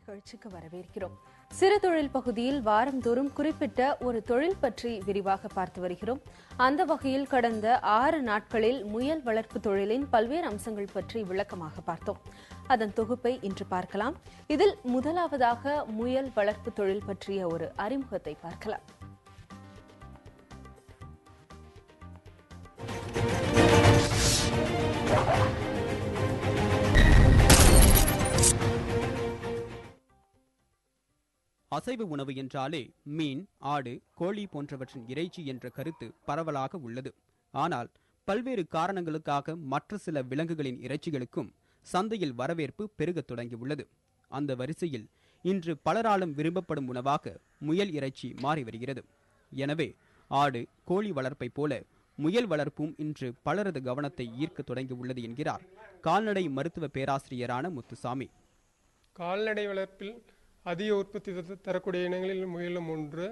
நிகழ்ச்சிக்கு வரவேற்கிறோம். சிறு தொழில் பகுதியில் வாரந்தோறும் குறிப்பிட்ட ஒரு தொழில் பற்றி விரிவாக பார்த்து வருகிறோம். அந்த வகையில் கடந்த 6 நாட்களில் முயல் வளர்ப்பு தொழிலின் பல்வேறு அம்சங்கள் பற்றி விளக்கமாக பார்த்தோம். அதன் தொகுப்பை இன்று பார்க்கலாம். இதில் முதலாவதாக முயல் வளர்ப்பு தொழில் பற்றிய ஒரு அறிமுகத்தை பார்க்கலாம். அசைவ உணவு என்றாலே மீன், ஆடு, கோழி போன்றவற்றின் இறைச்சி என்ற கருத்து பரவலாக உள்ளது. ஆனால் பல்வேறு காரணங்களுக்காக மற்ற சில விலங்குகளின் இறைச்சிகளுக்கும் சந்தையில் வரவேற்பு பெருகத் தொடங்கியுள்ளது. அந்த வரிசையில் இன்று பலராலும் விரும்பப்படும் உணவாக முயல் இறைச்சி மாறி வருகிறது. எனவே ஆடு, கோழி வளர்ப்பை போல முயல் வளர்ப்பும் இன்று பலரது கவனத்தை ஈர்க்க தொடங்கியுள்ளது என்கிறார் கால்நடை மருத்துவ பேராசிரியரான முத்துசாமி. கால்நடை வளர்ப்பில் அதிக உற்பத்தி தரக்கூடிய இனங்களில் முயலும் ஒன்று.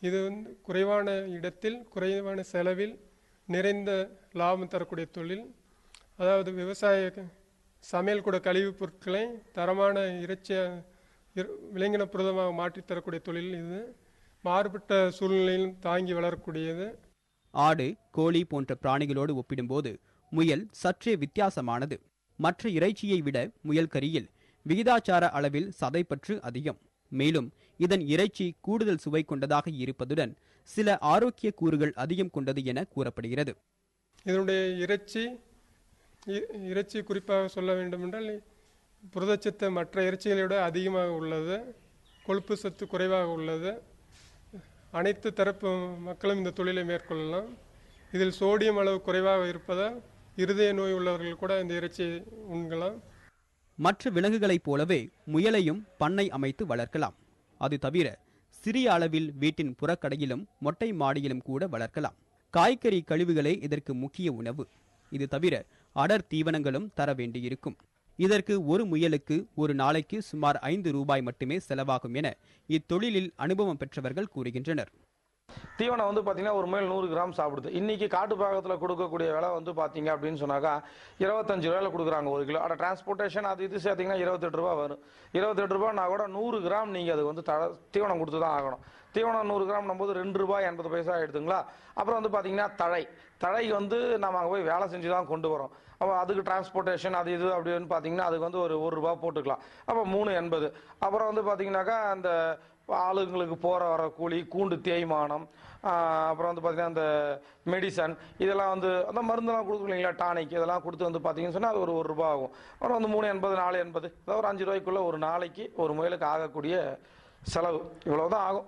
இது குறைவான இடத்தில் குறைவான செலவில் நிறைந்த லாபம் தரக்கூடிய தொழில். அதாவது விவசாய சமையல் கூட கழிவுப் பொருட்களை தரமான இறைச்சியை விலங்கின புரதமாக மாற்றி தரக்கூடிய தொழில் இது. மாறுபட்ட சூழ்நிலையிலும் தாங்கி வளரக்கூடியது. ஆடு, கோழி போன்ற பிராணிகளோடு ஒப்பிடும்போது முயல் சற்றே வித்தியாசமானது. மற்ற இறைச்சியை விட முயல் கறியில் விகிதாச்சார அளவில் சதைப்பற்று அதிகம். மேலும் இதன் இறைச்சி கூடுதல் சுவை கொண்டதாக இருப்பதுடன் சில ஆரோக்கிய கூறுகள் அதிகம் கொண்டது என கூறப்படுகிறது. இதனுடைய இறைச்சி குறிப்பாக சொல்ல வேண்டும் என்றால் புரதச்சத்து மற்ற இறைச்சிகளை விட அதிகமாக உள்ளது. கொழுப்பு சத்து குறைவாக உள்ளது. அனைத்து தரப்பு மக்களும் இந்த தொழிலை மேற்கொள்ளலாம். இதில் சோடியம் அளவு குறைவாக இருப்பதால் இருதய நோய் உள்ளவர்கள் கூட இந்த இறைச்சியை உண்கலாம். மற்ற விலங்குகளைப் போலவே முயலையும் பண்ணை அமைத்து வளர்க்கலாம். அது தவிர சிறிய அளவில் வீட்டின் புறக்கடையிலும் மொட்டை மாடியிலும் கூட வளர்க்கலாம். காய்கறி கழிவுகளே இதற்கு முக்கிய உணவு. இது தவிர அடர் தீவனங்களும் தர வேண்டியிருக்கும். இதற்கு ஒரு முயலுக்கு ஒரு நாளைக்கு சுமார் 5 ரூபாய் மட்டுமே செலவாகும் என இத்தொழிலில் அனுபவம் பெற்றவர்கள் கூறுகின்றனர். தீவனம் பார்த்தீங்கன்னா ஒரு முயல் 100 கிராம் சாப்பிடுது. இன்னைக்கு காட்டு பாகத்தில் கொடுக்கக்கூடிய விலை பார்த்தீங்க அப்படின்னு சொன்னாக்கா 25 ரூபாயில் கொடுக்குறாங்க 1 கிலோ. ஆனால் டிரான்ஸ்போர்ட்டேஷன் அது இது சேர்த்திங்கன்னா 28 ரூபா வரும். 28 ரூபாய்னா கூட 100 கிராம் நீங்கள் அது தீவனம் கொடுத்து தான் ஆகணும். தீவனம் 100 கிராம் போது 2 ரூபாய் 80 பைசா எடுத்துங்களா. அப்புறம் பார்த்தீங்கன்னா தழை நம்ம அங்கே போய் வேலை செஞ்சு தான் கொண்டு வரோம். அப்போ அதுக்கு டிரான்ஸ்போர்ட்டேஷன் அது இது அப்படின்னு பார்த்தீங்கன்னா அதுக்கு ஒரு 1 ரூபா போட்டுக்கலாம். அப்போ 3.80. அப்புறம் பார்த்தீங்கன்னாக்கா அந்த ஆளுங்களுக்கு போகிற வர கூலி, கூண்டு தேய்மானம், அப்புறம் பார்த்தீங்கன்னா அந்த மெடிசன் இதெல்லாம் அந்த மருந்தெல்லாம் கொடுக்குறீங்களா, டானிக் இதெல்லாம் கொடுத்து பார்த்தீங்கன்னு சொன்னால் அது ஒரு 1 ரூபா ஆகும். அப்புறம் 3.80, 4.80, அதாவது ஒரு 5 ரூபாய்க்குள்ள ஒரு நாளைக்கு ஒரு முயலுக்கு ஆகக்கூடிய செலவு இவ்வளவுதான் ஆகும்.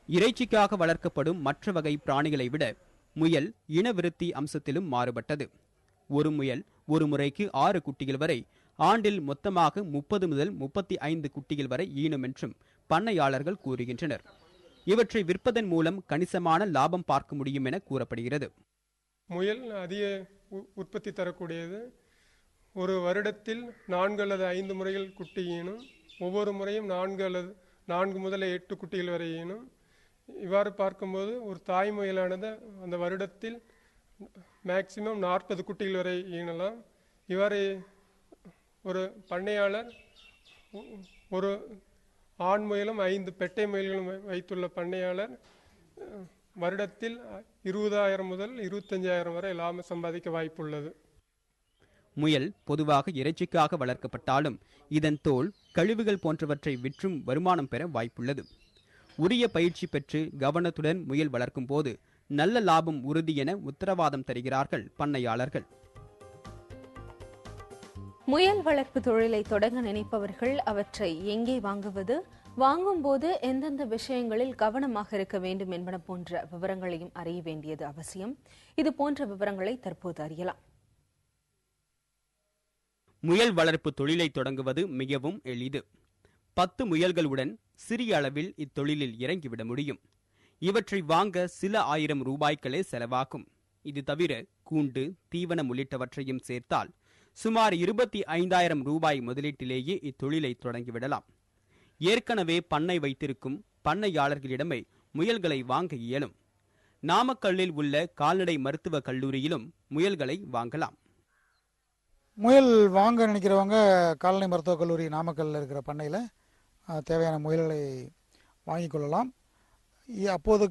இறைச்சிக்காக வளர்க்கப்படும் மற்ற வகை பிராணிகளை விட முயல் இனவிருத்தி அம்சத்திலும் மாறுபட்டது. ஒரு முயல் ஒரு முறைக்கு 6 குட்டிகள் வரை, ஆண்டில் மொத்தமாக 30 முதல் 35 குட்டிகள் வரை ஈனும் என்றும் பண்ணையாளர்கள் கூறுகின்றனர். இவற்றை விற்பதன் மூலம் கணிசமான லாபம் பார்க்க முடியும் என கூறப்படுகிறது. முயல் அதிக உற்பத்தி தரக்கூடியது. ஒரு வருடத்தில் 4 அல்லது 5 முறைகள் குட்டி ஈனும். ஒவ்வொரு முறையும் 4 முதல் 8 குட்டிகள் வரை ஈனும். இவ்வாறு பார்க்கும்போது ஒரு தாய் முயலானது அந்த வருடத்தில் மேக்சிமம் 40 குட்டிகள் வரை ஈனலாம். இவ்வாறு ஒரு பண்ணையாளர் ஒரு ஆண் முயலும் 5 பெட்டை முயல்களும் வைத்துள்ள பண்ணையாளர் வருடத்தில் 20,000 முதல் 25,000 வரை லாபம் சம்பாதிக்க வாய்ப்புள்ளது. முயல் பொதுவாக இறைச்சிக்காக வளர்க்கப்பட்டாலும் இதன் தோல், கழிவுகள் போன்றவற்றை விற்றும் வருமானம் பெற வாய்ப்புள்ளது. உரிய பயிற்சி பெற்று கவனத்துடன் முயல் வளர்க்கும் போது நல்ல லாபம் உறுதி என உத்தரவாதம் தருகிறார்கள் பண்ணையாளர்கள். முயல் வளர்ப்பு தொழிலை தொடங்க நினைப்பவர்கள் அவற்றை எங்கே வாங்குவது, வாங்கும் போது எந்தெந்த விஷயங்களில் கவனமாக இருக்க வேண்டும் என்பன போன்ற விவரங்களையும் அறிய வேண்டியது அவசியம். இது போன்ற விவரங்களை தற்போது அறியலாம். முயல் வளர்ப்பு தொழிலை தொடங்குவது மிகவும் எளிது. 10 முயல்களுடன் சிறிய அளவில் இத்தொழிலில் இறங்கிவிட முடியும். இவற்றை வாங்க சில 1000 ரூபாய்களே செலவாகும். இது தவிர கூண்டு, தீவனம் உள்ளிட்டவற்றையும் சேர்த்தால் சுமார் 25,000 ரூபாய் முதலீட்டிலேயே இத்தொழிலை தொடங்கிவிடலாம். ஏற்கனவே பண்ணை வைத்திருக்கும் பண்ணையாளர்களிடமே முயல்களை வாங்க இயலும். நாமக்கல்லில் உள்ள கால்நடை மருத்துவ கல்லூரியிலும் முயல்களை வாங்கலாம். முயல் வாங்க நினைக்கிறவங்க கால்நடை மருத்துவக் கல்லூரி நாமக்கல்லில் இருக்கிற பண்ணையில் தேவையான முயல்களை வாங்கிக் கொள்ளலாம். அப்போதைக்கு